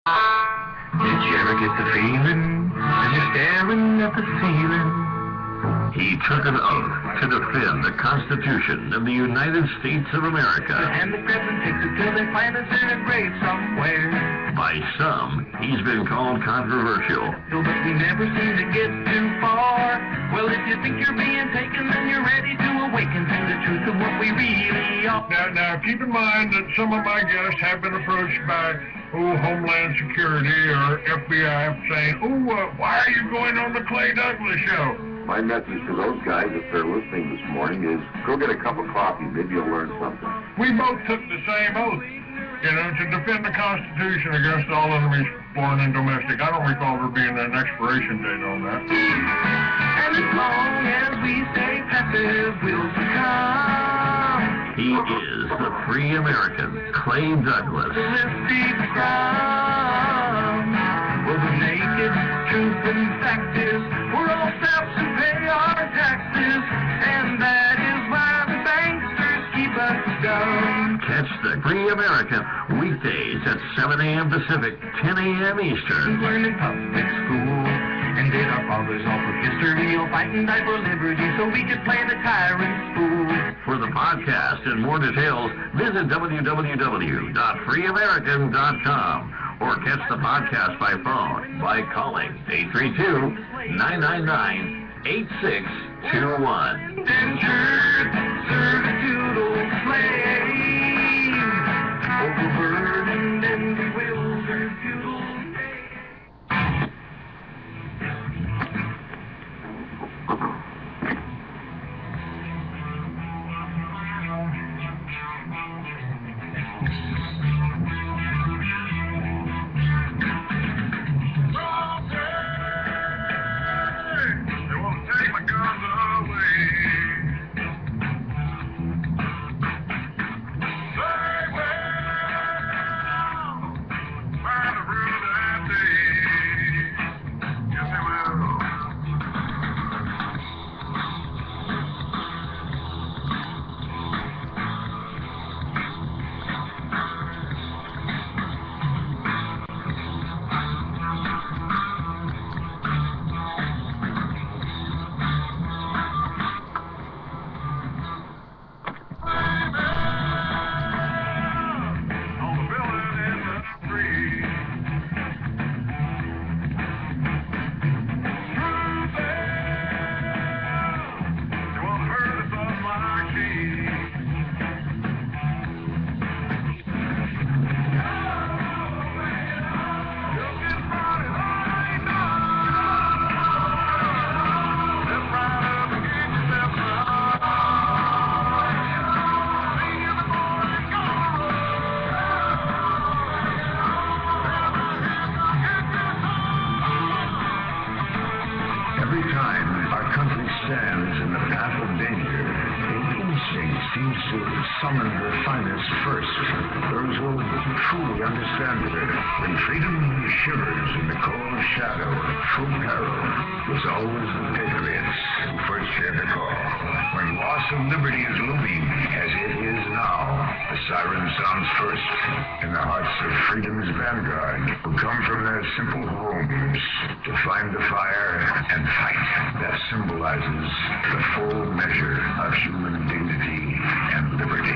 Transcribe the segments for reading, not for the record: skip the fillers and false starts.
Did you ever get the feeling as you're staring at the ceiling? He took an oath to defend the Constitution of the United States of America. And the present takes it till they find us in a grave somewhere. By some, he's been called controversial. But we never seem to get too far. Well, if you think you're being taken, then you're ready to awaken to the truth of what we really are. Now, keep in mind that some of my guests have been approached by Homeland Security or FBI saying, why are you going on the Clay Douglas show? My message to those guys, if they're listening this morning, is go get a cup of coffee. Maybe you'll learn something. We both took the same oath, to defend the Constitution against all enemies, foreign and domestic. I don't recall there being an expiration date on that. And as long as we stay passive, we'll succumb. He is the free American, Clay Douglas. This deep crime. Well, the naked truth and fact is we're all steps and pay our taxes, and that is why the banksters keep us down. Catch the Free American weekdays at 7 a.m. Pacific, 10 a.m. Eastern. Learn in public school, and did our fathers all for history, all fight and die for liberty, so we could play the tyrant's fool. For the podcast and more details, visit www.freeamerican.com or catch the podcast by phone by calling 832-999-8621. Injured, servitude, old slave, overburdened and bewildered, futile. Summon her finest first, those who truly understand her. When freedom shivers in the cold shadow of true peril, it was always the patriots who first hear the call. When loss of liberty is looming, as it is now, the siren sounds first in the hearts of freedom's vanguard, who come from their simple homes to find the fire and fight that symbolizes the full measure of human dignity and liberty.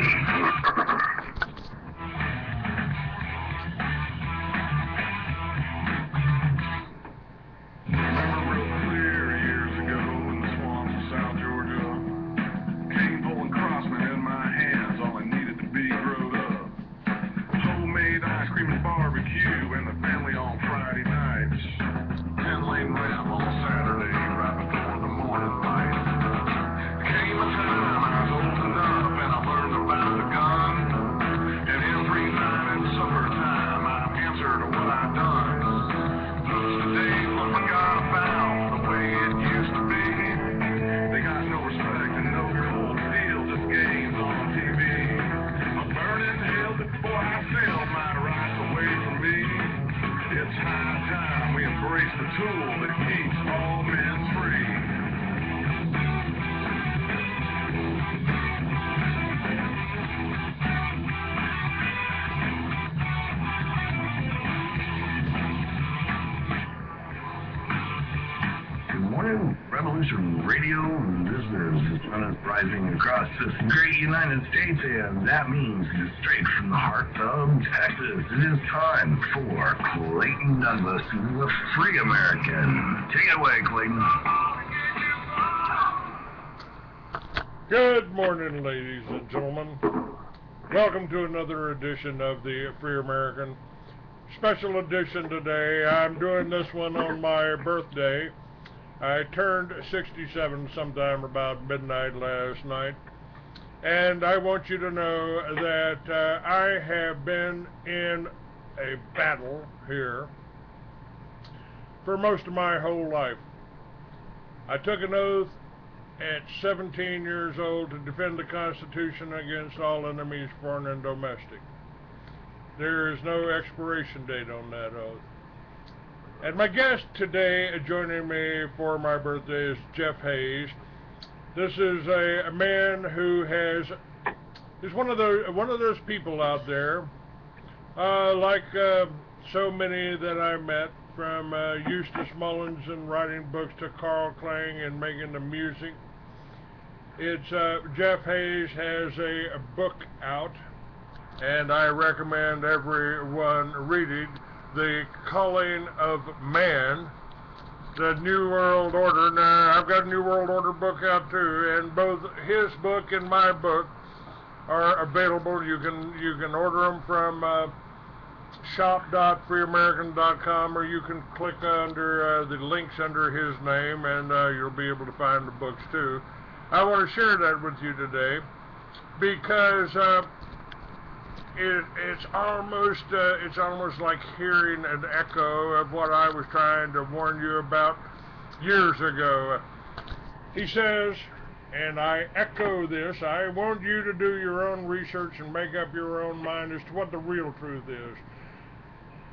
songs from radio and listeners rising across this great United States, and that means straight from the heart of Texas. It is time for Clayton Douglas, the Free American. Take it away, Clayton. Good morning, ladies and gentlemen. Welcome to another edition of the Free American. Special edition today. I'm doing this one on my birthday. I turned 67 sometime about midnight last night. And I want you to know that I have been in a battle here for most of my whole life. I took an oath at 17 years old to defend the Constitution against all enemies, foreign and domestic. There is no expiration date on that oath. And my guest today joining me for my birthday is Jeff Hayes. This is a man who is one of those people out there, like so many that I met, from Eustace Mullins and writing books to Carl Klang and making the music. It's Jeff Hayes has a book out, and I recommend everyone read it, The Calling of Man, the New World Order. Now, I've got a New World Order book out too, and both his book and my book are available. You can order them from shop.freeamerican.com, or you can click under the links under his name, and you'll be able to find the books too. I want to share that with you today because it's almost like hearing an echo of what I was trying to warn you about years ago. He says, and I echo this, I want you to do your own research and make up your own mind as to what the real truth is.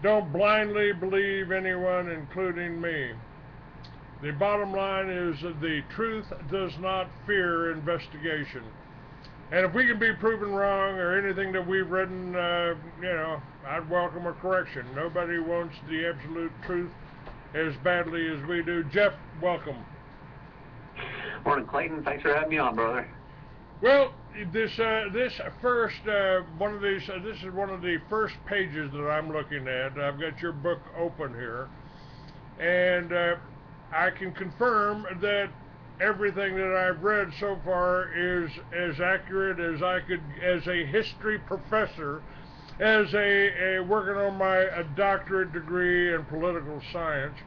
Don't blindly believe anyone, including me. The bottom line is that the truth does not fear investigation. And if we can be proven wrong or anything that we've written, I'd welcome a correction. Nobody wants the absolute truth as badly as we do. Jeff, welcome. Morning, Clayton. Thanks for having me on, brother. Well, this is one of the first pages that I'm looking at. I've got your book open here, and I can confirm that everything that I've read so far is as accurate as I could, as a history professor, as a working on my doctorate degree in political science.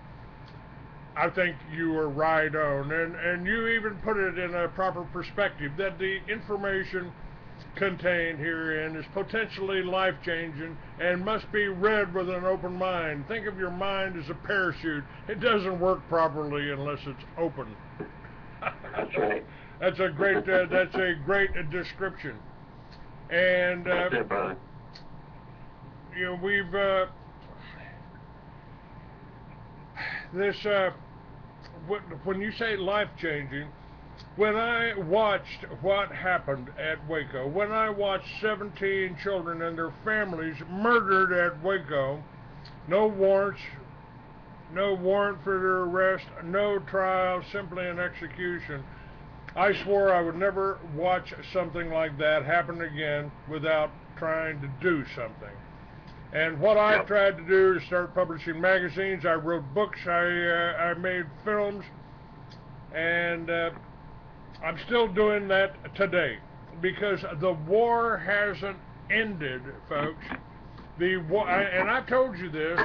I think you were right on, and you even put it in a proper perspective, that the information contained herein is potentially life-changing and must be read with an open mind. Think of your mind as a parachute. It doesn't work properly unless it's open. That's right. That's a great description. And that's it, brother. We've when you say life-changing, when I watched what happened at Waco, when I watched 17 children and their families murdered at Waco, no warrant for their arrest, no trial, simply an execution, I swore I would never watch something like that happen again without trying to do something. And what I've tried to do is start publishing magazines. I wrote books, I made films, and I'm still doing that today, because the war hasn't ended, folks. The war, and I've told you this,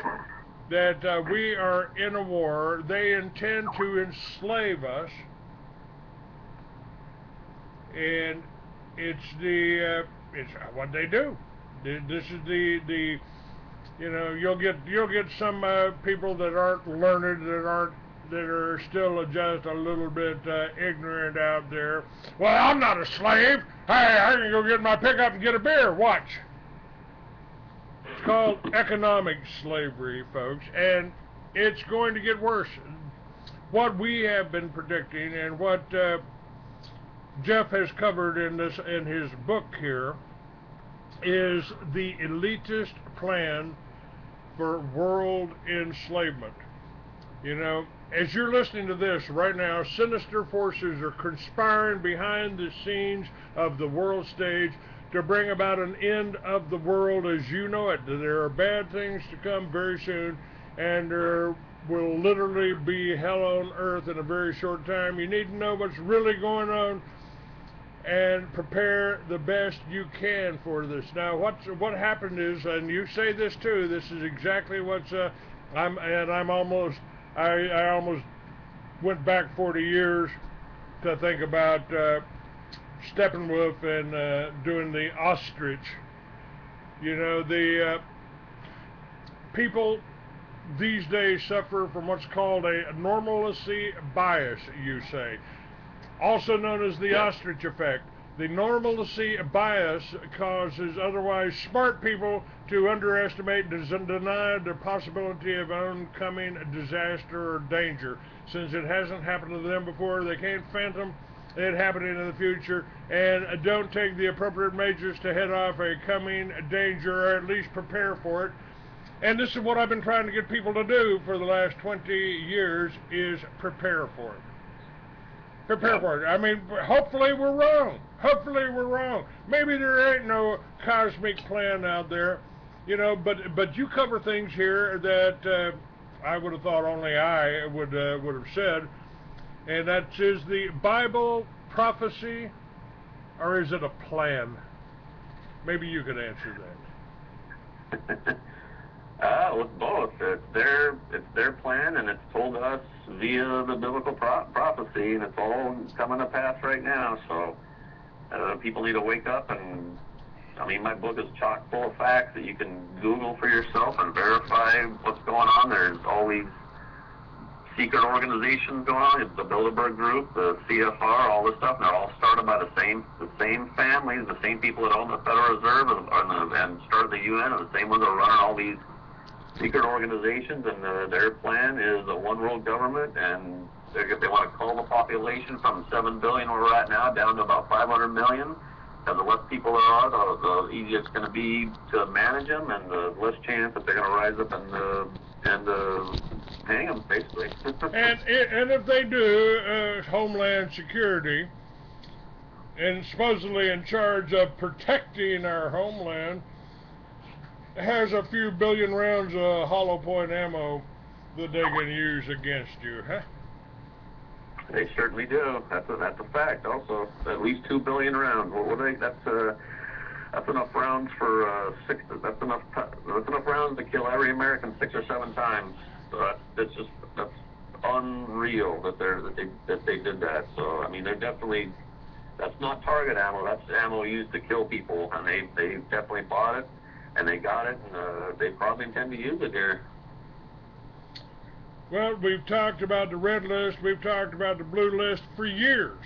that we are in a war. They intend to enslave us, and it's what they do. This is the you'll get some people that aren't learned, that are still just a little bit ignorant out there. Well, I'm not a slave. I can go get my pickup and get a beer. Watch. It's called economic slavery, folks, and it's going to get worse. What we have been predicting, and what Jeff has covered in his book here, is the elitist plan for world enslavement. as you're listening to this right now, sinister forces are conspiring behind the scenes of the world stage to bring about an end of the world as you know it. There are bad things to come very soon, and there will literally be hell on earth in a very short time. You need to know what's really going on and prepare the best you can for this. Now, what happened is, and you say this too, this is exactly what's I almost went back 40 years to think about Steppenwolf and doing the ostrich. You know, the people these days suffer from what's called a normalcy bias, you say, also known as the ostrich effect. The normalcy bias causes otherwise smart people to underestimate and deny the possibility of oncoming disaster or danger. Since it hasn't happened to them before, they can't fathom it happening in the future, and don't take the appropriate measures to head off a coming danger, or at least prepare for it. And this is what I've been trying to get people to do for the last 20 years, is prepare for it. Prepare for it. I mean, hopefully we're wrong. Hopefully we're wrong. Maybe there ain't no cosmic plan out there, you know, but you cover things here that I would have thought only I would have said, and that is the Bible prophecy, or is it a plan? Maybe you could answer that. With both. It's their plan, and it's told us via the biblical prophecy, and it's all coming to pass right now. So people need to wake up, and I mean, my book is chock full of facts that you can Google for yourself and verify what's going on. There's all these secret organizations going on. It's the Bilderberg Group, the CFR, all this stuff, and they're all started by the same families, the same people that own the Federal Reserve and started the UN, and the same ones that are running all these secret organizations, and their plan is a one world government, and if they want to cull the population from 7 billion where we're at now down to about 500 million, because the less people there are, the easier it's going to be to manage them, and the less chance that they're going to rise up and hang them, basically. and if they do, Homeland Security, and supposedly in charge of protecting our homeland, has a few billion rounds of hollow point ammo that they can use against you, huh? They certainly do. That's a fact. Also, at least 2 billion rounds. What they? That's enough rounds for That's enough rounds to kill every American 6 or 7 times. So that's unreal that they did that. So I mean, they're definitely. That's not target ammo. That's ammo used to kill people, and they definitely bought it. And they got it, and they probably intend to use it here. Well, we've talked about the red list, we've talked about the blue list for years.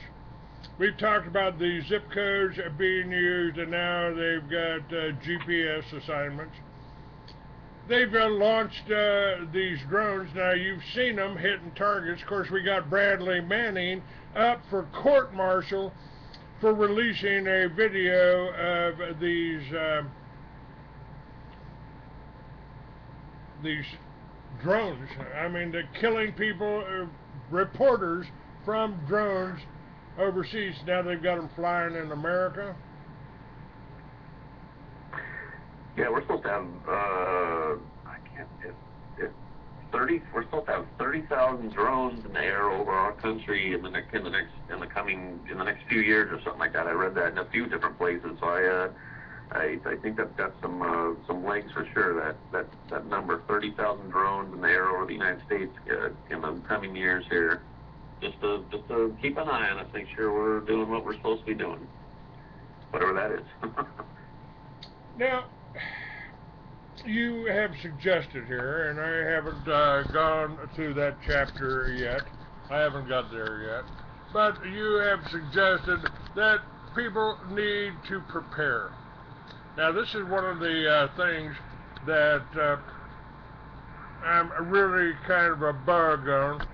We've talked about the zip codes being used, and now they've got GPS assignments. They've launched these drones. Now, you've seen them hitting targets. Of course, we got Bradley Manning up for court-martial for releasing a video of these drones. I mean, they're killing people, reporters from drones overseas. Now they've got them flying in America. Yeah, we're supposed to have we're supposed to have 30,000 drones in the air over our country in the next few years or something like that. I read that in a few different places. So I think that's got some legs for sure. That number, 30,000 drones in the air over the United States in the coming years here. Just to keep an eye on us, make sure we're doing what we're supposed to be doing, whatever that is. Now, you have suggested here, and I haven't gone through that chapter yet. I haven't got there yet. But you have suggested that people need to prepare. Now, this is one of the things that I'm really kind of a bug on,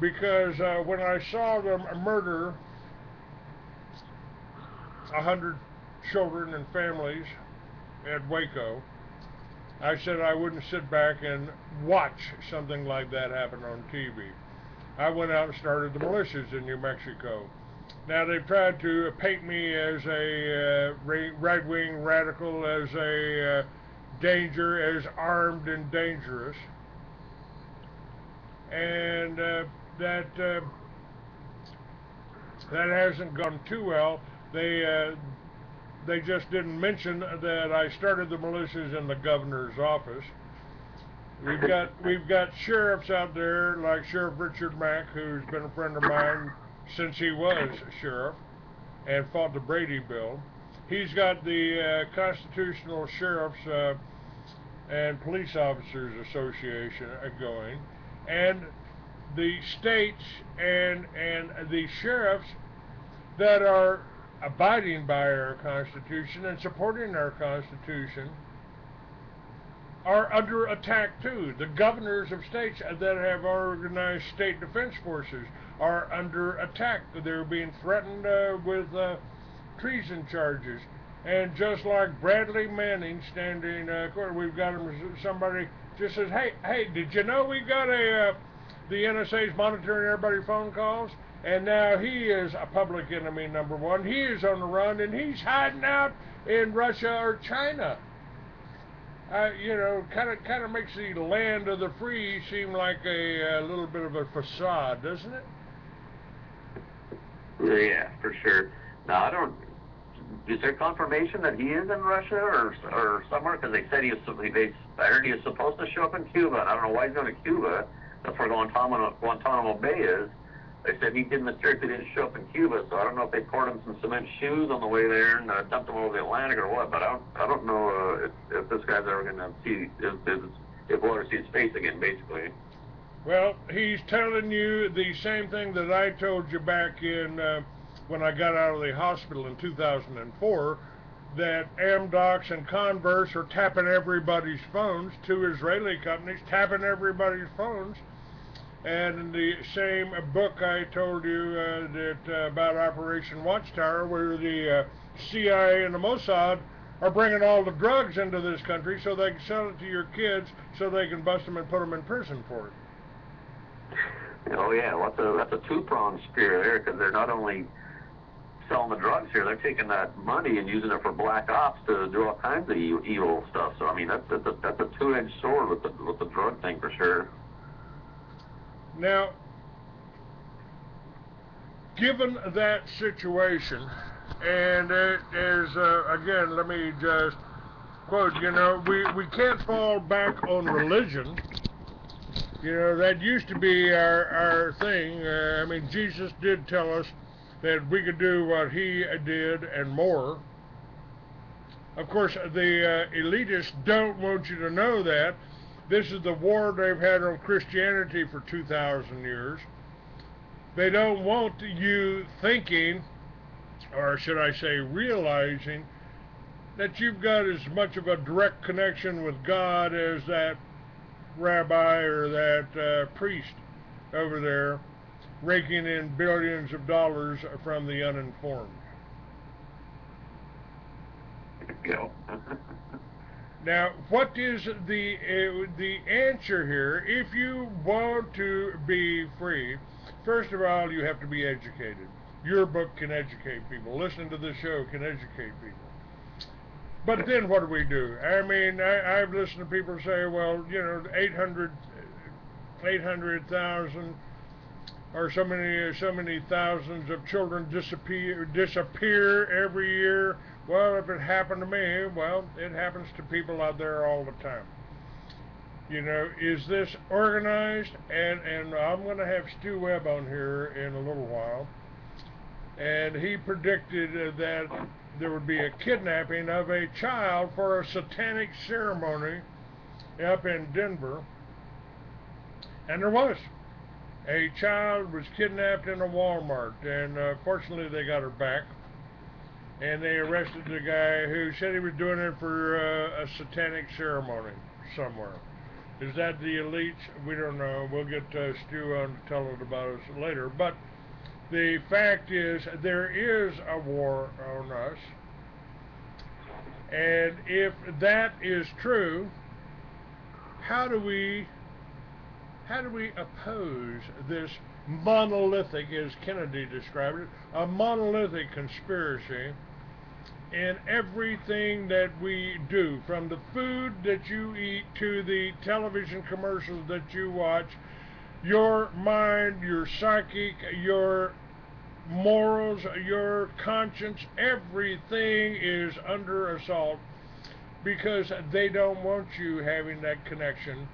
because when I saw them murder 100 children and families at Waco, I said I wouldn't sit back and watch something like that happen on TV. I went out and started the militias in New Mexico. Now, they've tried to paint me as a right-wing radical, as a danger, as armed and dangerous. And that hasn't gone too well. They just didn't mention that I started the militias in the governor's office. We've got sheriffs out there like Sheriff Richard Mack, who's been a friend of mine since he was sheriff and fought the Brady bill. He's got the Constitutional Sheriffs and Police Officers Association going, and the states and the sheriffs that are abiding by our Constitution and supporting our Constitution are under attack too. The governors of states that have organized state defense forces are under attack. They're being threatened with treason charges. And just like Bradley Manning standing court, we've got somebody just says, hey, did you know we got the NSA's monitoring everybody's phone calls? And now he is a public enemy number one. He is on the run, and he's hiding out in Russia or China. Kind of makes the land of the free seem like a little bit of a facade, doesn't it? Yeah, for sure. Now, I don't. Is there confirmation that he is in Russia or somewhere? Because they said I heard he was supposed to show up in Cuba, and I don't know why he's going to Cuba. That's where Guantanamo Bay is. They said he mysteriously didn't show up in Cuba, so I don't know if they poured him some cement shoes on the way there and dumped him over the Atlantic or what. But I don't know if this guy's ever going to see if we'll ever see his face again, basically. Well, he's telling you the same thing that I told you back in when I got out of the hospital in 2004, that Amdocs and Converse are tapping everybody's phones, two Israeli companies tapping everybody's phones. And in the same book I told you about Operation Watchtower, where the CIA and the Mossad are bringing all the drugs into this country so they can sell it to your kids so they can bust them and put them in prison for it. Oh yeah, well, that's a two-pronged spear there, because they're not only selling the drugs here, they're taking that money and using it for black ops to do all kinds of evil stuff. So I mean, that's a two-edged sword with the drug thing for sure. Now, given that situation, and it is, again, let me just quote, we can't fall back on religion. That used to be our thing. I mean, Jesus did tell us that we could do what he did and more. Of course, the elitists don't want you to know that. This is the war they've had on Christianity for 2,000 years. They don't want you thinking, or should I say realizing, that you've got as much of a direct connection with God as that rabbi or that priest over there raking in billions of dollars from the uninformed. Go. Now, what is the answer here? If you want to be free, first of all, you have to be educated. Your book can educate people. Listening to this show can educate people. But then what do we do? I mean, I've listened to people say, well, 800,000 or so many thousands of children disappear every year. Well, if it happened to me, well, it happens to people out there all the time. Is this organized? And I'm going to have Stu Webb on here in a little while. And he predicted that there would be a kidnapping of a child for a satanic ceremony up in Denver. And there was. A child was kidnapped in a Walmart, and fortunately they got her back. And they arrested the guy who said he was doing it for a satanic ceremony somewhere. Is that the elites? We don't know. We'll get Stu on to tell us about it later. But the fact is, there is a war on us. And if that is true, how do we how do we oppose this monolithic, as Kennedy described it, a monolithic conspiracy in everything that we do, from the food that you eat to the television commercials that you watch? Your mind, your psychic, your morals, your conscience, everything is under assault because they don't want you having that connection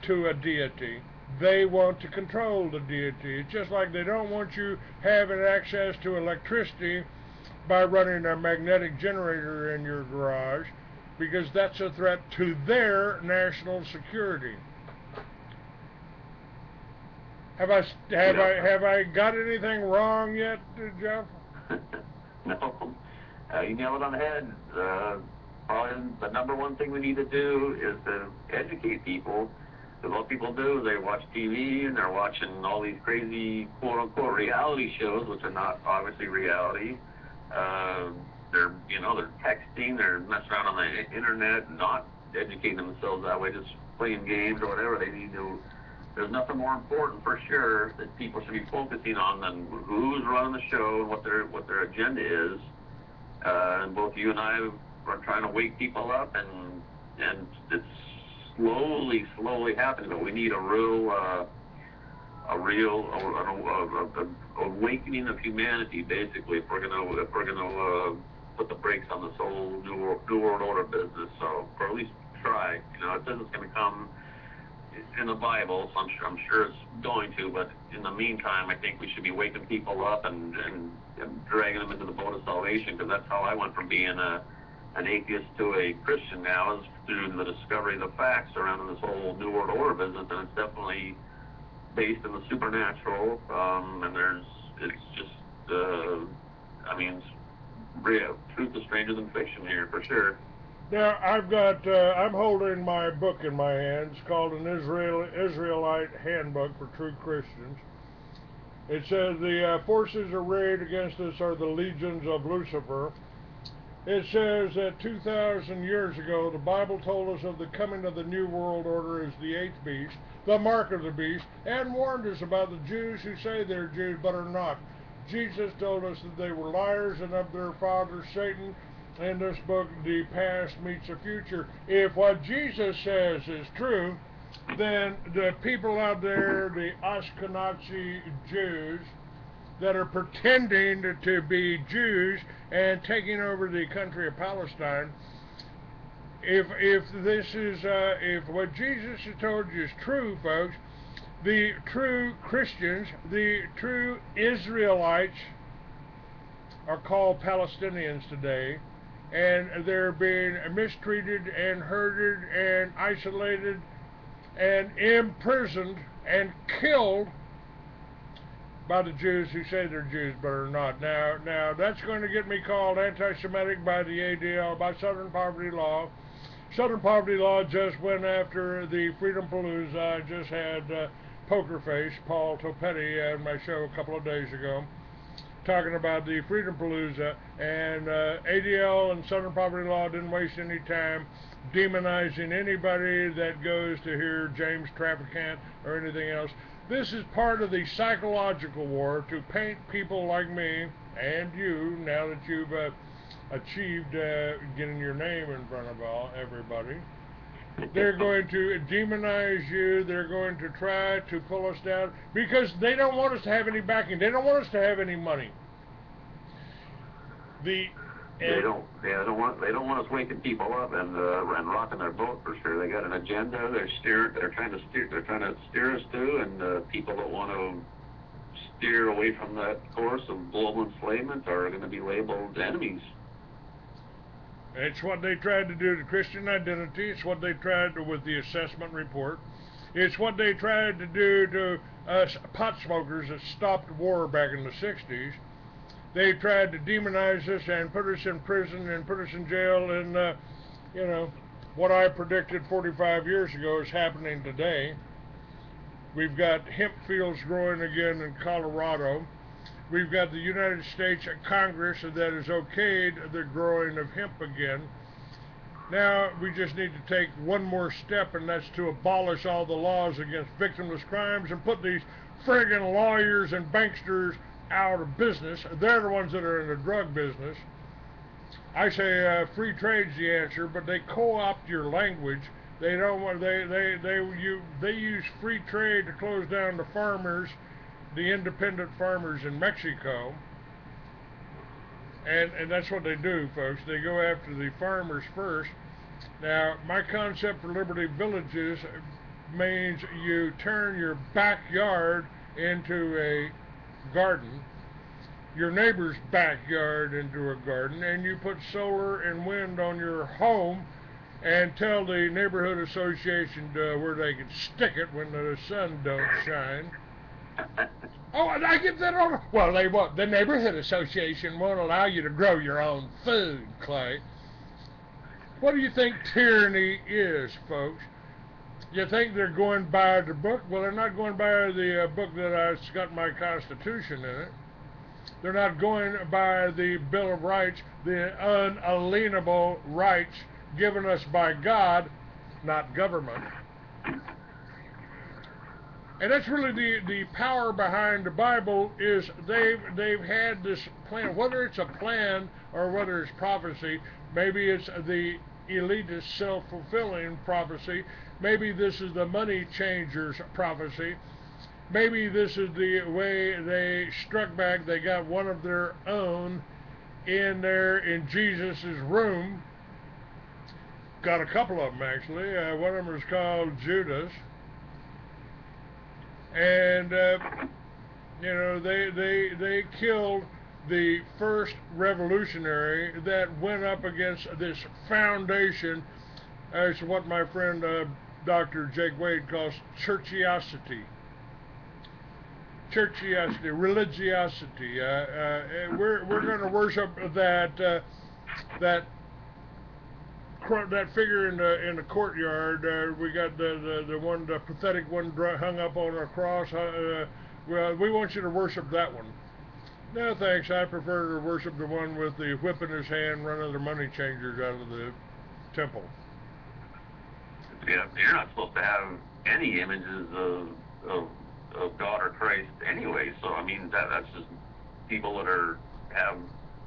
to a deity. They want to control the deity. It's just like they don't want you having access to electricity by running a magnetic generator in your garage, because that's a threat to their national security. Have I got anything wrong yet, Jeff? No, you nailed it on the head. Probably the number one thing we need to do is to educate people. Because what people do is they watch TV and they're watching all these crazy quote-unquote reality shows, which are not obviously reality. They're texting, they're messing around on the internet, not educating themselves that way, just playing games or whatever. They need to. There's nothing more important for sure that people should be focusing on than who's running the show and what their agenda is. And both you and I are trying to wake people up, and it's slowly happening. But we need a real awakening of humanity, basically, if we're gonna put the brakes on this whole new world order business. So, or at least try. It says it's going to come in the Bible, so I'm sure it's going to. But in the meantime, I think we should be waking people up and dragging them into the boat of salvation, because that's how I went from being an atheist to a Christian now, is through the discovery of the facts surrounding this whole new world order business, and it's definitely based in the supernatural, and it's just, it's real. Truth is stranger than fiction here, for sure. Now, I'm holding my book in my hands called an Israelite Handbook for True Christians. It says the forces arrayed against us are the legions of Lucifer. It says that 2,000 years ago, the Bible told us of the coming of the New World Order as the eighth beast, the mark of the beast, and warned us about the Jews who say they're Jews but are not. Jesus told us that they were liars and of their father Satan. In this book, the past meets the future. If what Jesus says is true, then the people out there, the Ashkenazi Jews, that are pretending to be Jews and taking over the country of Palestine, if what Jesus has told you is true, folks, the true Christians, the true Israelites, are called Palestinians today, and they're being mistreated and herded and isolated and imprisoned and killed by the Jews who say they're Jews but are not. Now that's going to get me called anti-Semitic by the ADL, by Southern Poverty Law. Southern Poverty Law just went after the Freedom Palooza. I just had Poker Face, Paul Topetti, on my show a couple of days ago, talking about the Freedom Palooza, and ADL and Southern Poverty Law didn't waste any time demonizing anybody that goes to hear James Traficant or anything else. This is part of the psychological war to paint people like me and you, now that you've achieved getting your name in front of everybody. They're going to demonize you. They're going to try to pull us down because they don't want us to have any backing. They don't want us to have any money. They don't want us waking people up and rocking their boat, for sure. They got an agenda. They're trying to steer us to, and people that want to steer away from that course of global enslavement are going to be labeled enemies. It's what they tried to do to Christian identity. It's what they tried to with the assessment report. It's what they tried to do to us pot smokers that stopped war back in the 60s. They tried to demonize us and put us in prison and put us in jail, and what I predicted 45 years ago is happening today. We've got hemp fields growing again in Colorado. We've got the United States Congress that has okayed the growing of hemp again. Now we just need to take one more step, and that's to abolish all the laws against victimless crimes and put these friggin' lawyers and banksters out of business. They're the ones that are in the drug business. I say free trade's the answer, but they co-opt your language. They don't want they use free trade to close down the farmers, the independent farmers in Mexico. And that's what they do, folks. They go after the farmers first. Now, my concept for Liberty Villages means you turn your backyard into a garden, your neighbor's backyard into a garden, and you put solar and wind on your home and tell the neighborhood association where they can stick it when the sun don't shine. Oh, and I get that on. Well, they won't. The neighborhood association won't allow you to grow your own food, Clay. What do you think tyranny is, folks? You think they're going by the book? Well, they're not going by the book that's got my Constitution in it. They're not going by the Bill of Rights, the unalienable rights given us by God, not government. And that's really the power behind the Bible, is they've had this plan, whether it's a plan or whether it's prophecy. Maybe it's the elitist self-fulfilling prophecy. Maybe this is the money changers prophecy. Maybe this is the way they struck back. They got one of their own in there in Jesus' room. Got a couple of them, actually. One of them is called Judas. And, you know, they killed the first revolutionary that went up against this foundation. It's what my friend Dr. Jake Wade calls churchiosity. Churchiosity, religiosity. We're going to worship that figure in the courtyard. We got the one, the pathetic one hung up on a cross. Well, we want you to worship that one. No thanks, I prefer to worship the one with the whip in his hand running the money changers out of the temple. Yeah, you're not supposed to have any images of God or Christ anyway. So I mean that's just people that have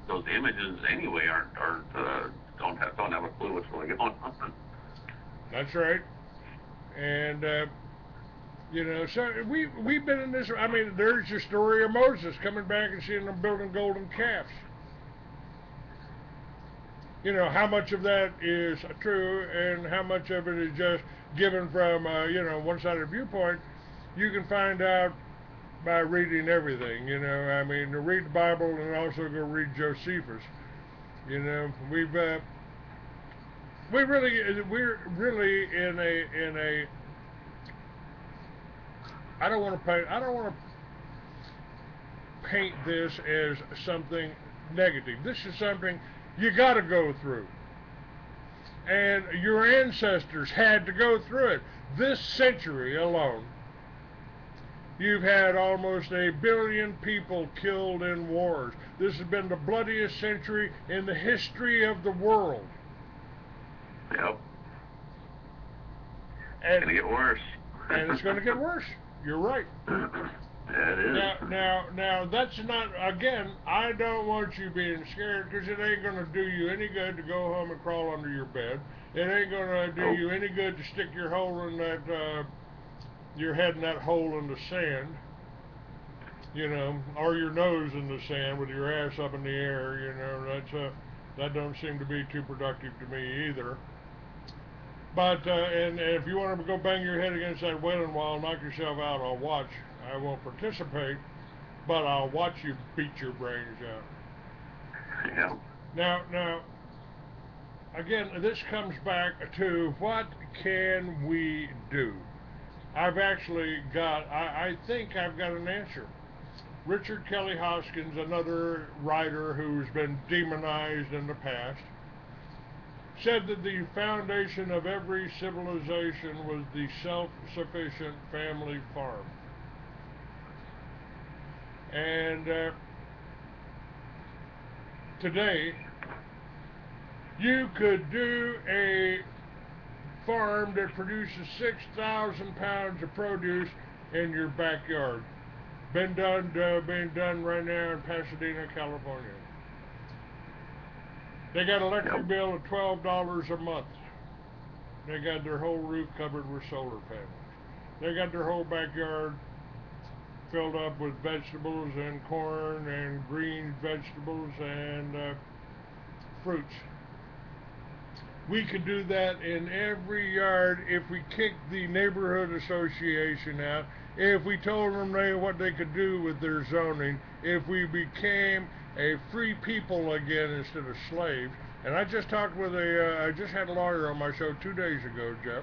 those images anyway don't have a clue what's really going on. That's right. And you know, so we've been in this. I mean, there's the story of Moses coming back and seeing them building golden calves. You know, how much of that is true and how much of it is just given from you know, one-sided viewpoint. You can find out by reading everything. You know, I mean, to read the Bible and also go read Josephus. You know, we're really in a I don't want to paint this as something negative. This is something you got to go through. And your ancestors had to go through it. This century alone, you've had almost 1 billion people killed in wars. This has been the bloodiest century in the history of the world. Yep. And it's going to get worse. And it's going to get worse. You're right. Yeah, it is. Now, that's not, again, I don't want you being scared, because it ain't going to do you any good to go home and crawl under your bed. It ain't going to do you any good to stick your hole in that, your head in that hole in the sand, you know, or your nose in the sand with your ass up in the air. You know, that don't seem to be too productive to me either. But, and if you want to go bang your head against that wailing wall, knock yourself out, I'll watch. I won't participate, but I'll watch you beat your brains out. Yeah. Now, again, this comes back to what can we do? I've actually got, I think I've got an answer. Richard Kelly Hoskins, another writer who's been demonized in the past, said that the foundation of every civilization was the self-sufficient family farm. And today, You could do a farm that produces 6,000 pounds of produce in your backyard. Being done right now in Pasadena, California. They got an electric bill of $12 a month. They got their whole roof covered with solar panels. They got their whole backyard filled up with vegetables and corn and green vegetables and fruits. We could do that in every yard if we kicked the neighborhood association out, if we told them what they could do with their zoning, if we became a free people again instead of slaves. And I just talked with I just had a lawyer on my show 2 days ago, Jeff.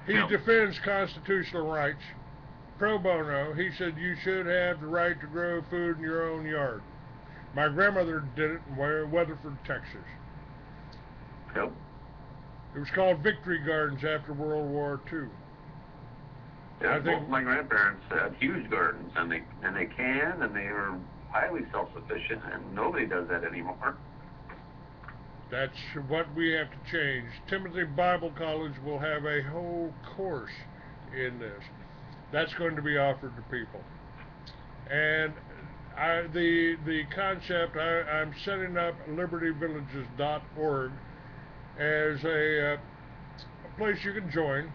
He defends constitutional rights, pro bono. He said you should have the right to grow food in your own yard. My grandmother did it in Weatherford, Texas. Yep. It was called Victory Gardens after World War II. Yeah, both my grandparents had huge gardens, and they can, and they are highly self-sufficient, and nobody does that anymore. That's what we have to change. Timothy Bible College will have a whole course in this. That's going to be offered to people. And the concept, I'm setting up libertyvillages.org as a place you can join,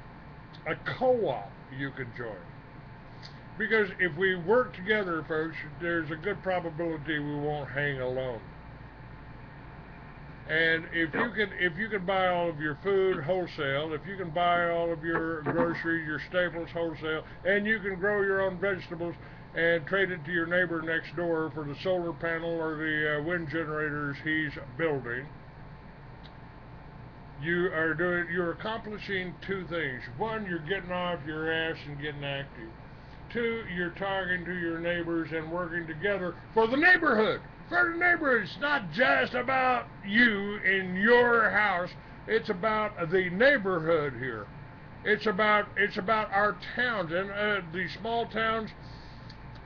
a co-op you can join. Because if we work together, folks, there's a good probability we won't hang alone. And if you can buy all of your food wholesale, if you can buy all of your groceries, your staples wholesale, and you can grow your own vegetables and trade it to your neighbor next door for the solar panel or the wind generators he's building, you're accomplishing two things. One, you're getting off your ass and getting active. Two, you're talking to your neighbors and working together for the neighborhood. For the neighborhood. It's not just about you in your house. It's about the neighborhood here. It's about our towns and the small towns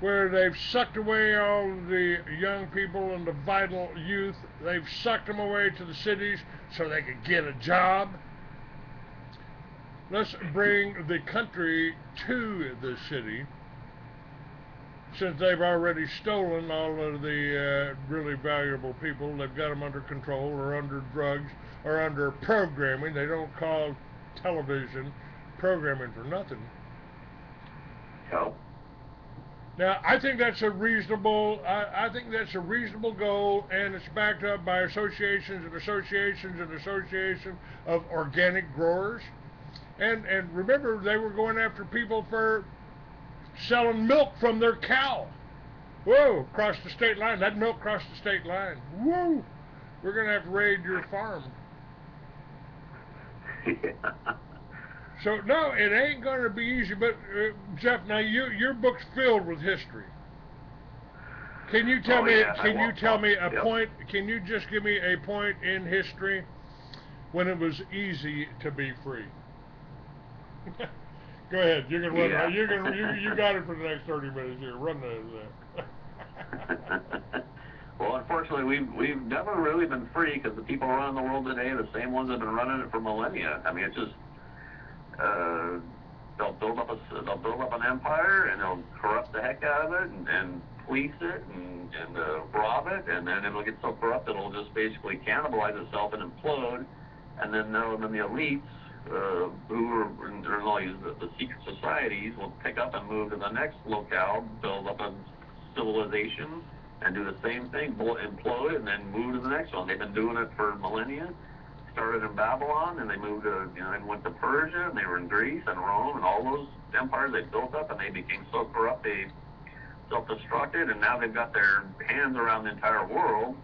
where they've sucked away all the young people and the vital youth. They've sucked them away to the cities so they could get a job. Let's bring the country to the city, since they've already stolen all of the really valuable people. They've got them under control or under drugs or under programming. They don't call television programming for nothing. No. Now, I think that's a reasonable. I think that's a reasonable goal, and it's backed up by associations and associations and associations of organic growers. And remember, they were going after people for selling milk from their cow. Whoa, across the state line. That milk crossed the state line. Whoa, we're going to have to raid your farm. So, no, it ain't going to be easy. But, Jeff, now your book's filled with history. Can you tell me? Can you tell me a point? Can you just give me a point in history when it was easy to be free? Go ahead. You can run. Yeah. You got it for the next 30 minutes here. Run that. Well, unfortunately, we've never really been free, because the people running the world today are the same ones that have been running it for millennia. I mean, it's just they'll build up an empire, and they'll corrupt the heck out of it and police it and rob it, and then it'll get so corrupt it'll just basically cannibalize itself and implode, and then the elites, who are in all these the secret societies, will pick up and move to the next locale, build up a civilization, and do the same thing, implode, and then move to the next one. They've been doing it for millennia. Started in Babylon, and they moved to, they went to Persia, and they were in Greece and Rome, and all those empires they built up, and they became so corrupt they self-destructed, and now they've got their hands around the entire world.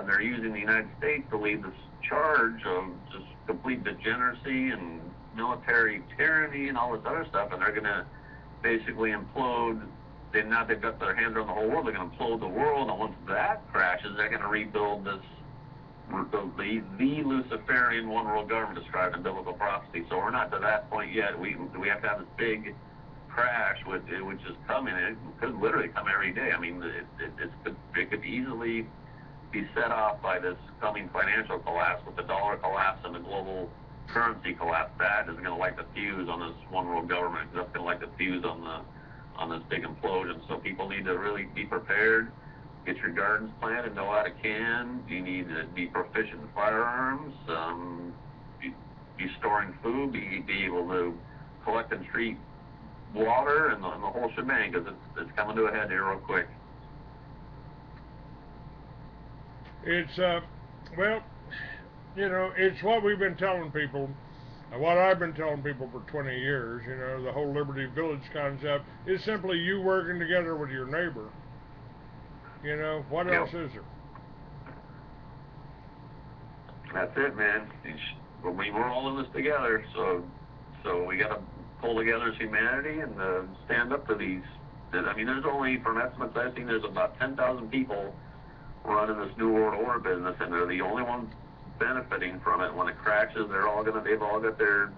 They're using the United States to lead this charge of just complete degeneracy and military tyranny and all this other stuff, and they're going to basically implode. Now they've got their hands around the whole world, they're going to implode the world, and once that crashes, they're going to rebuild this, the Luciferian one world government described in biblical prophecy. So we're not to that point yet. We have to have this big crash, which is coming. It could literally come every day. I mean, it could easily be set off by this coming financial collapse, with the dollar collapse and the global currency collapse. That is going to light the fuse on this one world government. That's going to light the fuse on this big implosion. So people need to really be prepared. Get your gardens planted, know how to can. You need to be proficient in firearms. Be storing food. Be able to collect and treat water and the whole shebang, because it's coming to a head here real quick. It's well, you know, it's what we've been telling people, what I've been telling people for 20 years. You know, the whole Liberty Village concept is simply you working together with your neighbor. You know, what else is there? That's it, man. We're all in this together, so we got to pull together as humanity and stand up to these. I mean, there's only, from estimates I've seen, there's about 10,000 people running this New World Order business, and they're the only ones benefiting from it. When it crashes, they've all got their,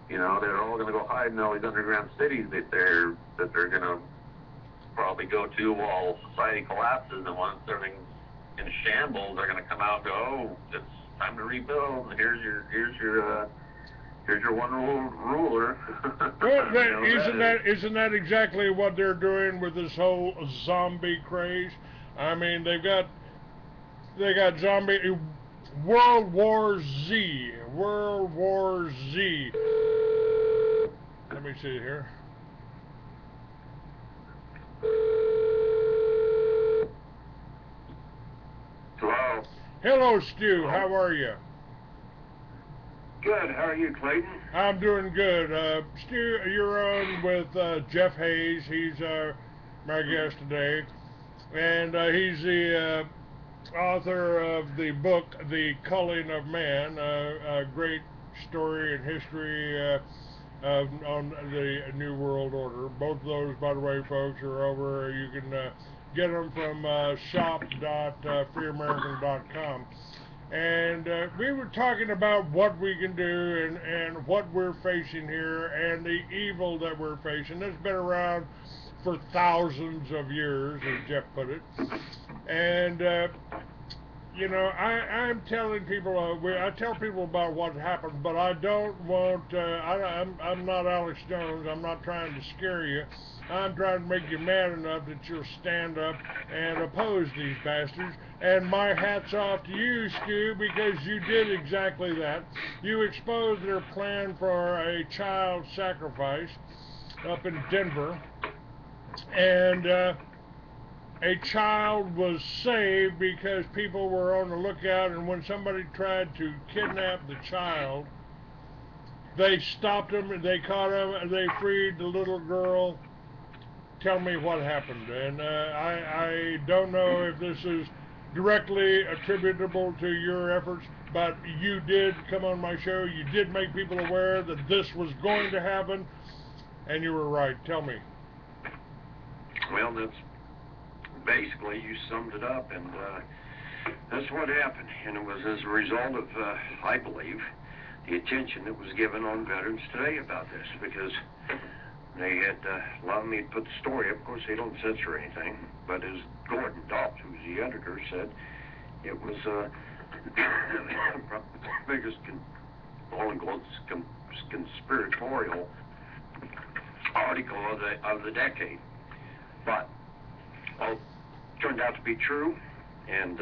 you know, they're all gonna go hide in all these underground cities that they're gonna probably go to while society collapses. And once everything's in shambles, they're gonna come out and go, oh, it's time to rebuild. And here's your one ruler. Well, isn't that exactly what they're doing with this whole zombie craze? I mean, they got zombie World War Z. Let me see here. Hello. Hello, Stu. How are you? Good. How are you, Clayton? I'm doing good. Stu, you're on with Jeff Hayes. He's my guest today. And he's the author of the book, The Culling of Man, a great story and history on the New World Order. Both of those, by the way, folks, are over. You can get them from shop.freeamerican.com. And we were talking about what we can do and what we're facing here and the evil that we're facing. It's been around for thousands of years, as Jeff put it. And, you know, I'm telling people, I tell people about what happened, but I don't want, I'm not Alex Jones. I'm not trying to scare you. I'm trying to make you mad enough that you'll stand up and oppose these bastards. And my hat's off to you, Stu, because you did exactly that. You exposed their plan for a child sacrifice up in Denver. And a child was saved because people were on the lookout, and when somebody tried to kidnap the child, they stopped them, and they caught him, and they freed the little girl. Tell me what happened. And I don't know if this is directly attributable to your efforts, but you did come on my show. You did make people aware that this was going to happen, and you were right. Tell me. Well, that's basically, you summed it up, and that's what happened. And it was as a result of, I believe, the attention that was given on Veterans Today about this, because they had allowed me to put the story up. Of course, they don't censor anything, but as Gordon Dobbs, who's the editor, said, it was the biggest conspiratorial article of the decade. But it turned out to be true, and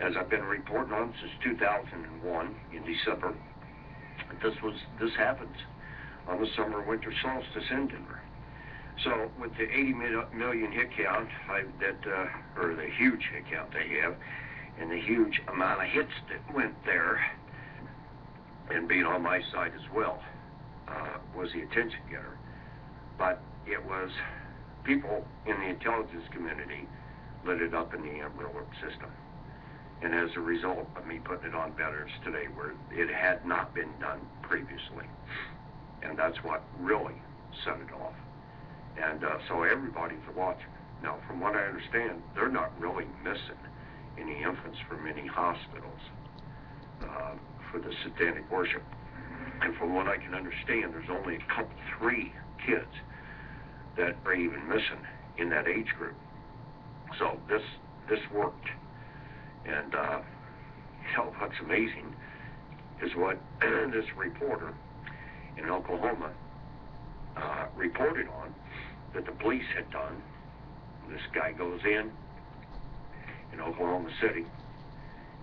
as I've been reporting on since 2001 in December, this happens on the summer-winter solstice in Denver. So with the 80 million hit count, or the huge hit count they have, and the huge amount of hits that went there, and being on my side as well, was the attention getter. But it was people in the intelligence community lit it up in the umbrella system. And as a result of me putting it on Veterans Today, where it had not been done previously. And that's what really set it off. And so everybody's watching. Now, from what I understand, they're not really missing any infants from any hospitals for the satanic worship. And from what I can understand, there's only a couple, 3 kids that are even missing in that age group. So this worked. And, what's amazing is what this reporter in Oklahoma reported on that the police had done. This guy goes in Oklahoma City,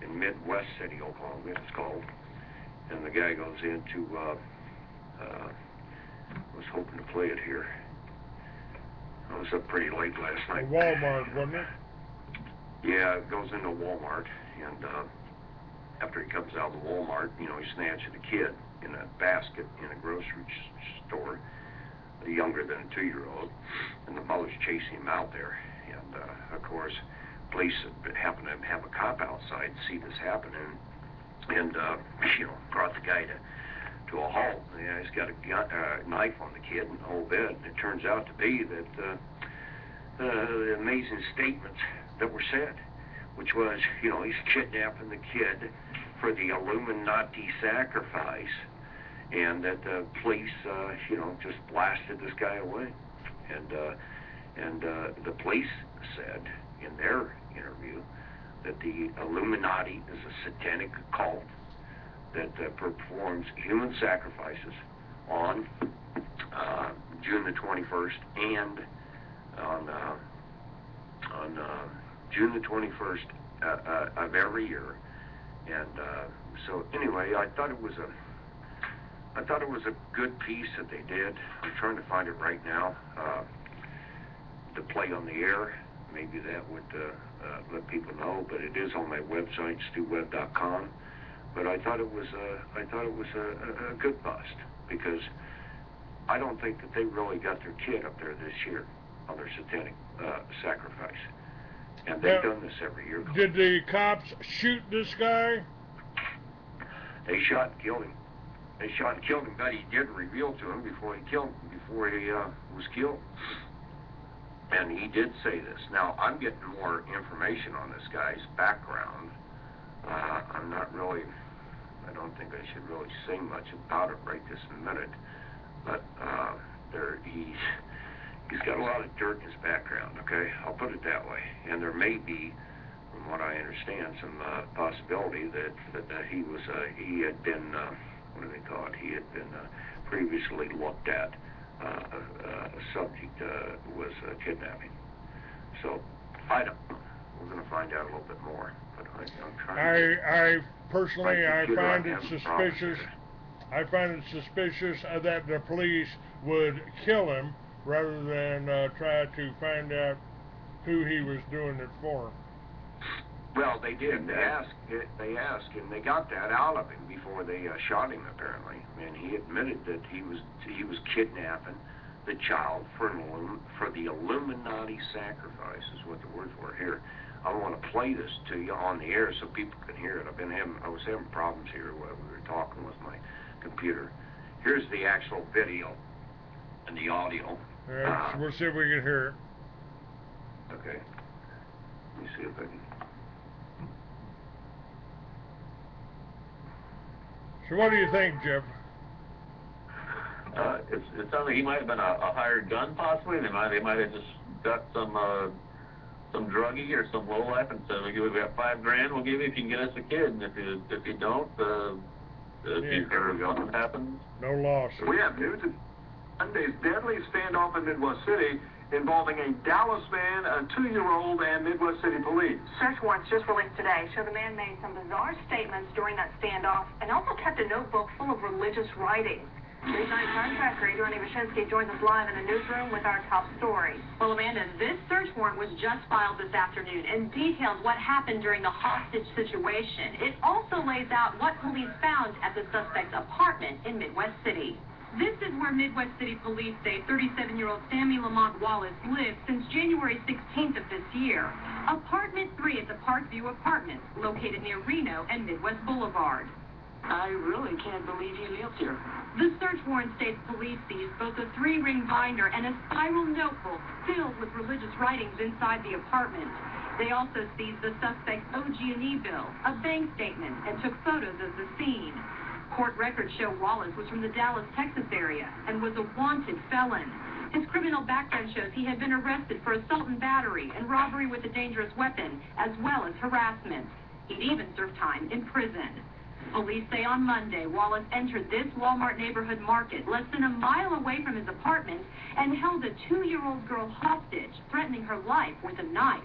in Midwest City, Oklahoma, it's called, and the guy goes into, I was hoping to play it here. I was up pretty late last night. Walmart, wasn't it? Yeah, it goes into Walmart, and after he comes out of the Walmart, he snatches a kid in a basket in a grocery store, younger than a 2-year-old, and the mother's chasing him out there. And, of course, police happen to have a cop outside to see this happening, and brought the guy to a halt. Yeah, he's got a knife on the kid and the whole bit. And it turns out to be that the amazing statements that were said, which was, he's kidnapping the kid for the Illuminati sacrifice, and that the police, just blasted this guy away. And the police said in their interview that the Illuminati is a satanic cult that performs human sacrifices on June the 21st and on June the 21st of every year. And so anyway, I thought it was a good piece that they did. I'm trying to find it right now to play on the air. Maybe that would let people know, but it is on my website, stewweb.com. But I thought it was a good bust, because I don't think that they really got their kid up there this year on their satanic sacrifice. And they've done this every year. Did the cops shoot this guy? They shot and killed him. They shot and killed him, but he did reveal to him before he was killed. And he did say this. Now, I'm getting more information on this guy's background. I'm not really, I don't think I should really say much about it right this minute. But he's got a lot of dirt in his background, okay? I'll put it that way. And there may be, from what I understand, some possibility that he had been, what do they call it? He had been previously looked at. A subject was kidnapping. So, I don't know. We're going to find out a little bit more. But I'm trying I personally, I find it suspicious. I find it suspicious that the police would kill him rather than try to find out who he was doing it for. Well, they did. They asked, and they got that out of him before they shot him, apparently. And he admitted that he was kidnapping the child for the Illuminati sacrifice, is what the words were here. I want to play this to you on the air so people can hear it. I was having problems here while we were talking with my computer. Here's the actual video and the audio. Yeah, we'll see if we can hear it. Okay. Let me see if I can. So what do you think, Jeff? It sounds like he might have been a hired gun, possibly. They might have just got some druggie or some lowlife and said, "We've got $5,000. We'll give you if you can get us a kid. And if you don't, if something happens, no loss." We have news of Sunday's deadly standoff in Midwest City involving a Dallas man, a 2-year-old, and Midwest City police. Search warrants just released today show the man made some bizarre statements during that standoff and also kept a notebook full of religious writings. News 9 contractor Adrian Vashinsky joins us live in the newsroom with our top story. Well, Amanda, this search warrant was just filed this afternoon and details what happened during the hostage situation. It also lays out what police found at the suspect's apartment in Midwest City. This is where Midwest City police say 37-year-old Sammy Lamont Wallace lived since January 16th of this year. Apartment 3 is a Parkview Apartments located near Reno and Midwest Boulevard. I really can't believe he lived here. The search warrant states police seized both a 3-ring binder and a spiral notebook filled with religious writings inside the apartment. They also seized the suspect's OG&E bill, a bank statement, and took photos of the scene. Court records show Wallace was from the Dallas, Texas area and was a wanted felon. His criminal background shows he had been arrested for assault and battery and robbery with a dangerous weapon, as well as harassment. He'd even served time in prison. Police say on Monday, Wallace entered this Walmart neighborhood market less than a mile away from his apartment and held a 2-year-old girl hostage, threatening her life with a knife.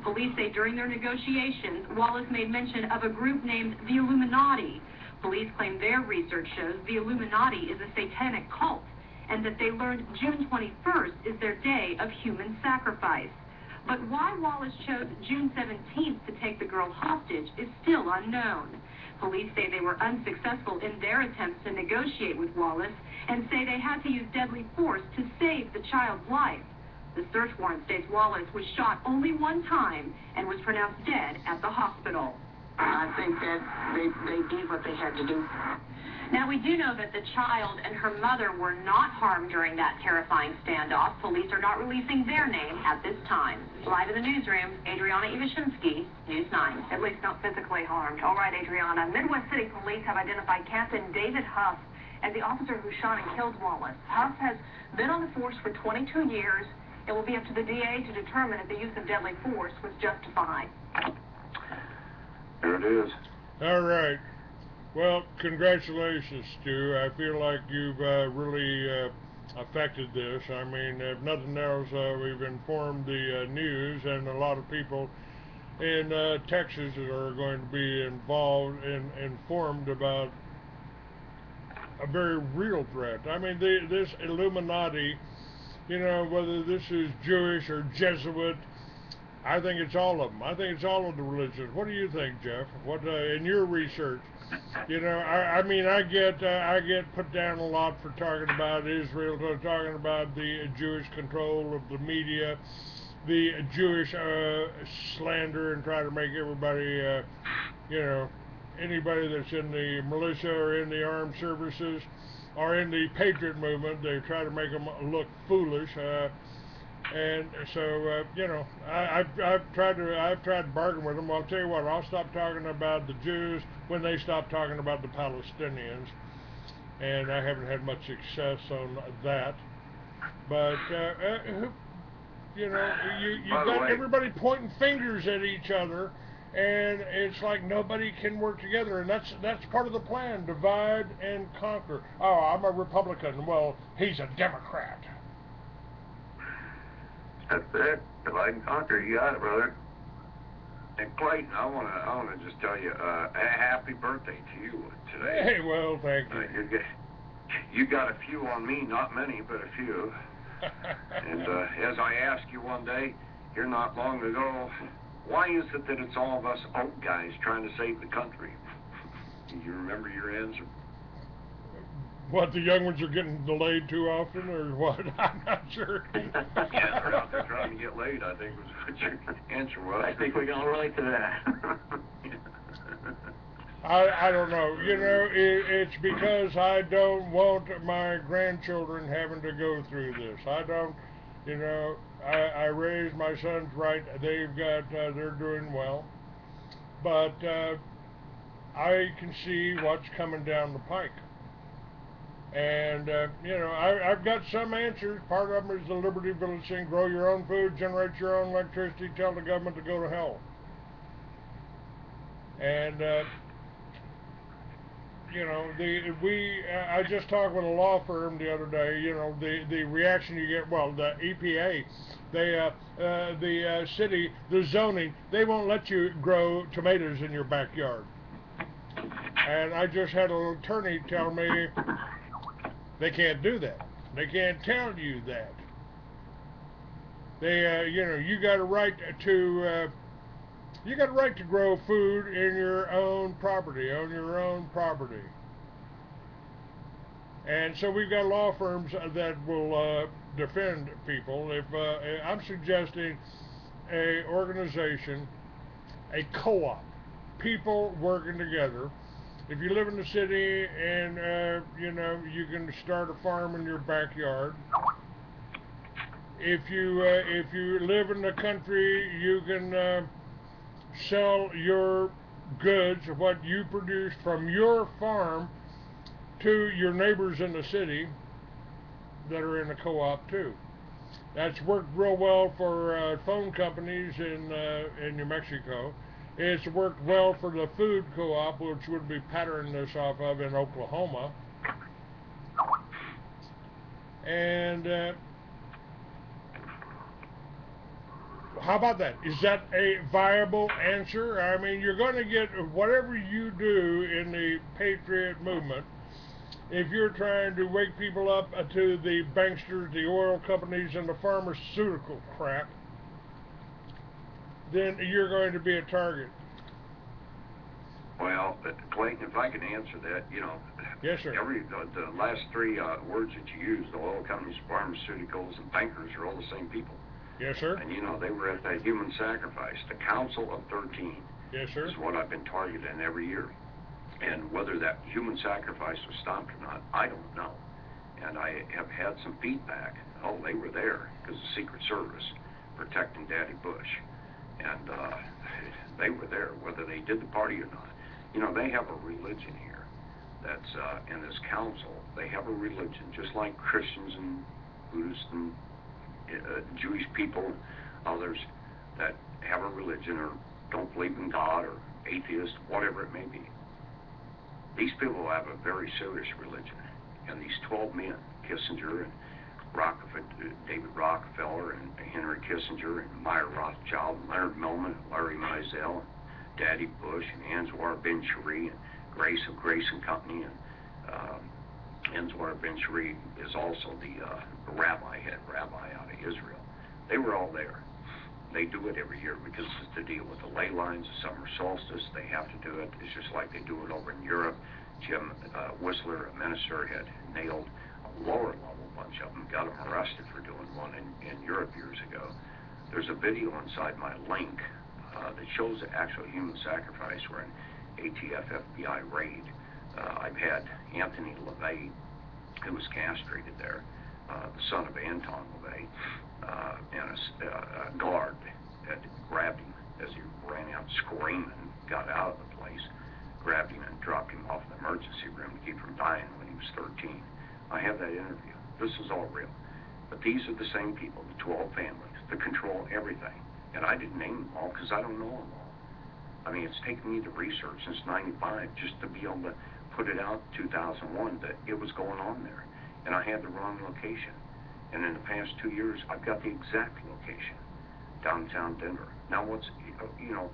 Police say during their negotiations, Wallace made mention of a group named the Illuminati. Police claim their research shows the Illuminati is a satanic cult, and that they learned June 21st is their day of human sacrifice. But why Wallace chose June 17th to take the girl hostage is still unknown. Police say they were unsuccessful in their attempts to negotiate with Wallace and say they had to use deadly force to save the child's life. The search warrant states Wallace was shot only one time and was pronounced dead at the hospital. I think that they did what they had to do. Now, we do know that the child and her mother were not harmed during that terrifying standoff. Police are not releasing their name at this time. Live in the newsroom, Adriana Iwashinsky, News 9. At least not physically harmed. All right, Adriana. Midwest City Police have identified Captain David Huff as the officer who shot and killed Wallace. Huff has been on the force for 22 years. It will be up to the DA to determine if the use of deadly force was justified. There it is. All right. Well, congratulations, Stu. I feel like you've really affected this. I mean, if nothing else, we've informed the news, and a lot of people in Texas are going to be involved and informed about a very real threat. I mean, this Illuminati, you know, whether this is Jewish or Jesuit, I think it's all of them. I think it's all of the religions. What do you think, Jeff? What in your research? You know, I mean, I get put down a lot for talking about Israel, talking about the Jewish control of the media, the Jewish slander, and try to make everybody, you know, anybody that's in the militia or in the armed services or in the patriot movement, they try to make them look foolish. And so, you know, I've tried to bargain with them. I'll tell you what, I'll stop talking about the Jews when they stop talking about the Palestinians, and I haven't had much success on that. But you know, you got everybody pointing fingers at each other, and it's like nobody can work together, and that's part of the plan: divide and conquer. Oh, I'm a Republican. Well, he's a Democrat. That's it. Divide and conquer. You got it, brother. And Clayton, I wanna just tell you, happy birthday to you today. Hey, well, thank you. You got a few on me, not many, but a few. And as I asked you one day, here not long ago, why is it that it's all of us old guys trying to save the country? You remember your answer? What, the young ones are getting delayed too often, or what? I'm not sure. Yeah, they're out there trying to get laid, I think was what your answer was. I think we can all relate to that. I don't know. You know, it's because I don't want my grandchildren having to go through this. I don't, you know, I raised my sons right. They've got, they're doing well. But I can see what's coming down the pike. And, you know, I've got some answers. Part of them is the Liberty Village thing: grow your own food, generate your own electricity, tell the government to go to hell. And, you know, I just talked with a law firm the other day. You know, the reaction you get, well, the EPA, the city, the zoning, they won't let you grow tomatoes in your backyard. And I just had an attorney tell me they can't do that. They can't tell you that. They, you know, you got a right to grow food in your own property, on your own property. And so we've got law firms that will defend people. If I'm suggesting a organization, a co-op, people working together. If you live in the city and, you know, you can start a farm in your backyard. If you live in the country, you can sell your goods, what you produce from your farm, to your neighbors in the city that are in the co-op too. That's worked real well for phone companies in New Mexico. It's worked well for the food co-op, which would be patterning this off of in Oklahoma. And how about that? Is that a viable answer? I mean, you're going to get whatever you do in the Patriot movement. If you're trying to wake people up to the banksters, the oil companies, and the pharmaceutical crap, then you're going to be a target. Well, Clayton, if I can answer that, you know, yes, sir. The last three words that you used, the oil companies, pharmaceuticals, and bankers, are all the same people. Yes, sir. And, you know, they were at that human sacrifice. The Council of 13 yes, sir. is what I've been targeting every year. And whether that human sacrifice was stopped or not, I don't know. And I have had some feedback. Oh, they were there because the Secret Service protecting Daddy Bush. And they were there, whether they did the party or not. You know, they have a religion here that's in this council. They have a religion, just like Christians and Buddhists and Jewish people and others that have a religion or don't believe in God or atheist, whatever it may be. These people have a very serious religion. And these 12 men, Kissinger and David Rockefeller and Henry Kissinger and Meyer Rothschild and Leonard Millman and Larry Mizell and Daddy Bush and Anzar Ben Shari and Grace of Grace and Company, and Anzar Ben Shari is also the head rabbi out of Israel. They were all there. They do it every year because it's to deal with the ley lines, the summer solstice. They have to do it. It's just like they do it over in Europe. Jim Whistler, a minister, had nailed a lower level bunch of them, got them arrested for doing one in Europe years ago. There's a video inside my link that shows the actual human sacrifice where an ATF FBI raid. I've had Anthony LaVey, who was castrated there, the son of Anton LaVey, and a guard had grabbed him as he ran out screaming, got out of the place, grabbed him and dropped him off in the emergency room to keep from dying when he was 13. I have that interview. This is all real. But these are the same people, the 12 families, that control everything. And I didn't name them all because I don't know them all. I mean, it's taken me the research since 95 just to be able to put it out in 2001 that it was going on there. And I had the wrong location. And in the past 2 years, I've got the exact location, downtown Denver. Now, you know,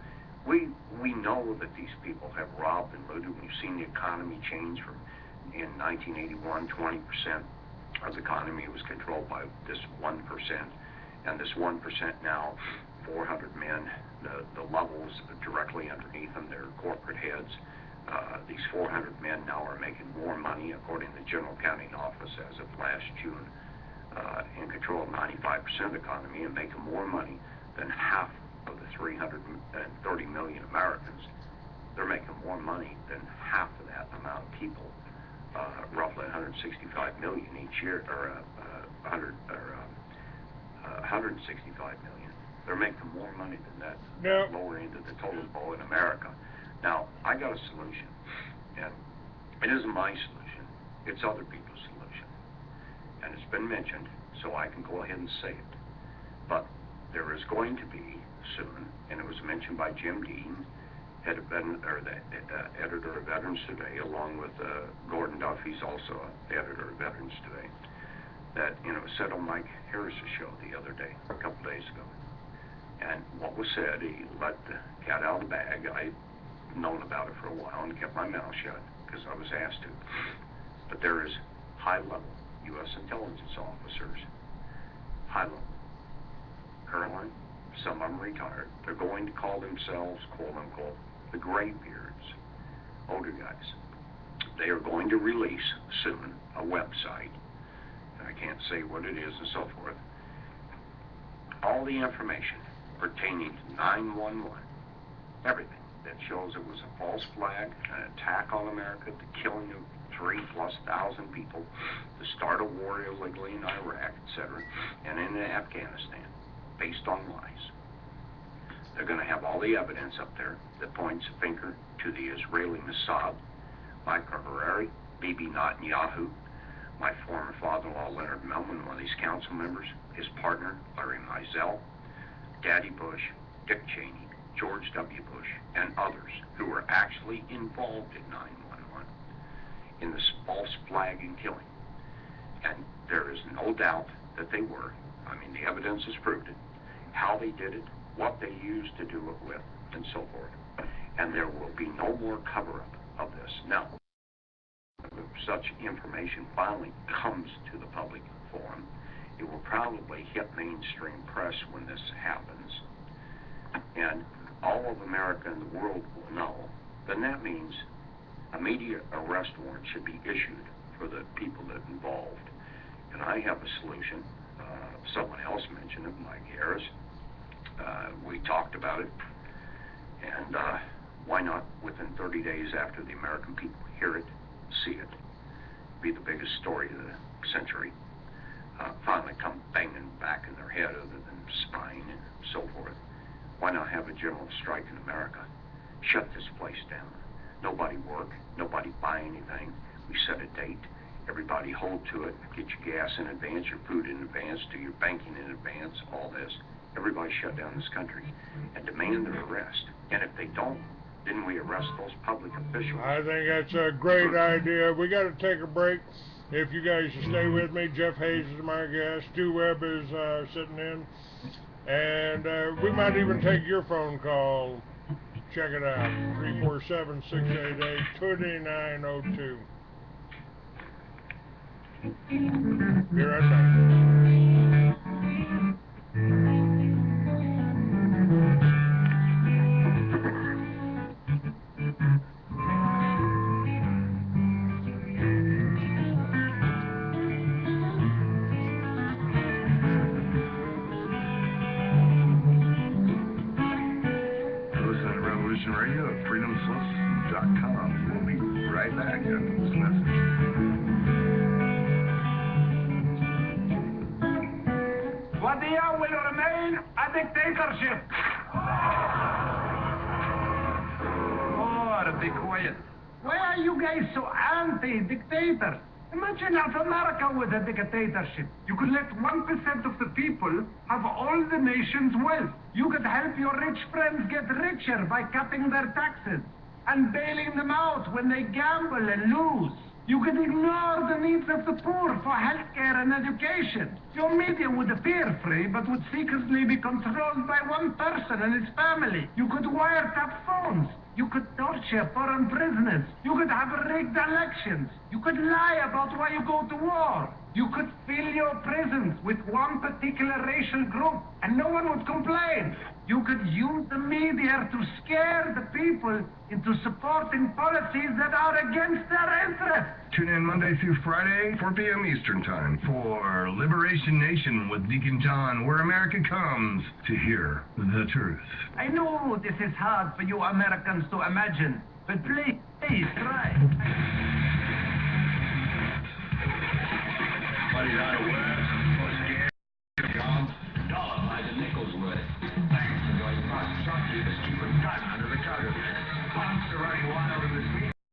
we know that these people have robbed and looted. We've seen the economy change from, in 1981, 20% of the economy was controlled by this 1%. And this 1% now, 400 men, the levels directly underneath them, they're corporate heads. These 400 men now are making more money, according to the General Accounting Office as of last June, in control of 95% of the economy and making more money than half of the 330 million Americans. They're making more money than half of that amount of people, roughly 165 million each year, or 165 million. They're making more money than that, that lower end of the total bowl in America. Now, I got a solution, and it isn't my solution. It's other people's solution. And it's been mentioned, so I can go ahead and say it. But there is going to be soon, and it was mentioned by Jim Dean, the editor of Veterans Today, along with Gordon Duff, he's also the editor of Veterans Today, that, you know, said on Mike Harris's show the other day, a couple days ago. And what was said, he let the cat out of the bag. I'd known about it for a while and kept my mouth shut because I was asked to. But there is high-level U.S. intelligence officers, high-level, currently, some of them retired. They're going to call themselves, quote-unquote, the graybeards, older guys. They are going to release soon a website, and I can't say what it is and so forth, all the information pertaining to 911, everything that shows it was a false flag, an attack on America, the killing of 3,000+ people, to start a war illegally in Iraq, etc., and in Afghanistan, based on lies. They're going to have all the evidence up there that points a finger to the Israeli Mossad, Michael Harari, Bibi Netanyahu, my former father-in-law Leonard Millman, one of these council members, his partner Larry Mizell, Daddy Bush, Dick Cheney, George W. Bush and others who were actually involved in 9/11 in this false flag and killing. And there is no doubt that they were. I mean, the evidence has proved it. How they did it, what they used to do it with, and so forth. And there will be no more cover-up of this. Now, if such information finally comes to the public forum, it will probably hit mainstream press when this happens. And all of America and the world will know. Then that means immediate arrest warrant should be issued for the people that are involved. And I have a solution. Someone else mentioned it, Mike Harris. We talked about it. And why not, within 30 days after the American people hear it, see it, be the biggest story of the century, finally come banging back in their head other than spying and so forth. Why not have a general strike in America? Shut this place down. Nobody work, nobody buy anything. We set a date. Everybody hold to it. Get your gas in advance, your food in advance, do your banking in advance, all this. Everybody shut down this country and demand their arrest. And if they don't, then we arrest those public officials. I think that's a great idea. We got to take a break. If you guys stay with me, Jeff Hayes is my guest. Stu Webb is sitting in. And we might even take your phone call. Check it out. 347-688-2902. Be right back. Radio at freedomslips.com. We'll be right back after this message. Guardia will remain a dictatorship. Oh, be quiet. Why are you guys so anti-dictator? Imagine if America was a dictatorship. You could let 1% of the people have all the nation's wealth. You could help your rich friends get richer by cutting their taxes and bailing them out when they gamble and lose. You could ignore the needs of the poor for healthcare and education. Your media would appear free, but would secretly be controlled by one person and his family. You could wiretap phones. You could torture foreign prisoners. You could have rigged elections. You could lie about why you go to war. You could fill your prisons with one particular racial group, and no one would complain. You could use the media to scare the people into supporting policies that are against their interests. Tune in Monday through Friday, 4 p.m. Eastern Time for Liberation Nation with Deacon John, where America comes to hear the truth. I know this is hard for you Americans to imagine, but please try. Buddy,